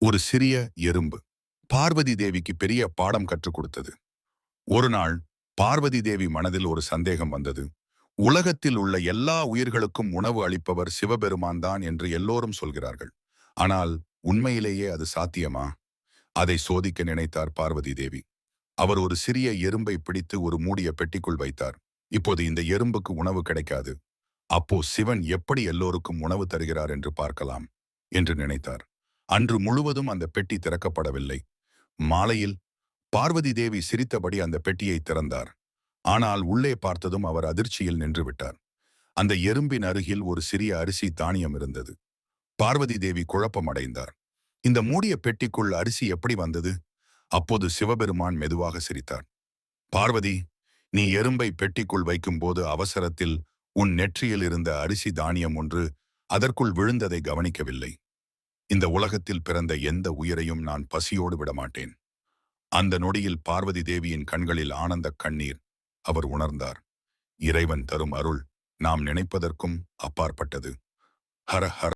ஒரு சிறிய எறும்பு பார்வதி தேவிக்கு பெரிய பாடம் கற்றுக் கொடுத்தது. ஒரு நாள் பார்வதி தேவி மனதில் ஒரு சந்தேகம் வந்தது. உலகத்தில் உள்ள எல்லா உயிர்களுக்கும் உணவு அளிப்பவர் சிவபெருமான் தான் என்று எல்லோரும் சொல்கிறார்கள். ஆனால் உண்மையிலேயே அது சாத்தியமா? அதை சோதிக்க நினைத்தார் பார்வதி தேவி. அவர் ஒரு சிறிய எறும்பை பிடித்து ஒரு மூடிய பெட்டிக்குள் வைத்தார். இப்போது இந்த எறும்புக்கு உணவு கிடைக்காது. அப்போ சிவன் எப்படி எல்லோருக்கும் உணவு தருகிறார் என்று பார்க்கலாம் என்று நினைத்தார். அன்று முழுவதும் அந்த பெட்டி திறக்கப்படவில்லை. மாலையில் பார்வதி தேவி சிரித்தபடி அந்த பெட்டியை திறந்தார். ஆனால் உள்ளே பார்த்ததும் அவர் அதிர்ச்சியில் நின்றுவிட்டார். அந்த எறும்பின் அருகில் ஒரு சிறிய அரிசி தானியம் இருந்தது. பார்வதி தேவி குழப்பம் அடைந்தார். இந்த மூடிய பெட்டிக்குள் அரிசி எப்படி வந்தது? அப்போது சிவபெருமான் மெதுவாக சிரித்தார். பார்வதி, நீ எறும்பை பெட்டிக்குள் வைக்கும்போது அவசரத்தில் உன் நெற்றியில் இருந்த அரிசி தானியம் ஒன்று அதற்குள் விழுந்ததை கவனிக்கவில்லை. இந்த உலகத்தில் பிறந்த எந்த உயிரையும் நான் பசியோடு விடமாட்டேன். அந்த நொடியில் பார்வதி தேவியின் கண்களில் ஆனந்த கண்ணீர். அவர் உணர்ந்தார், இறைவன் தரும் அருள் நாம் நினைப்பதற்கும் அப்பாற்பட்டது. ஹர ஹர.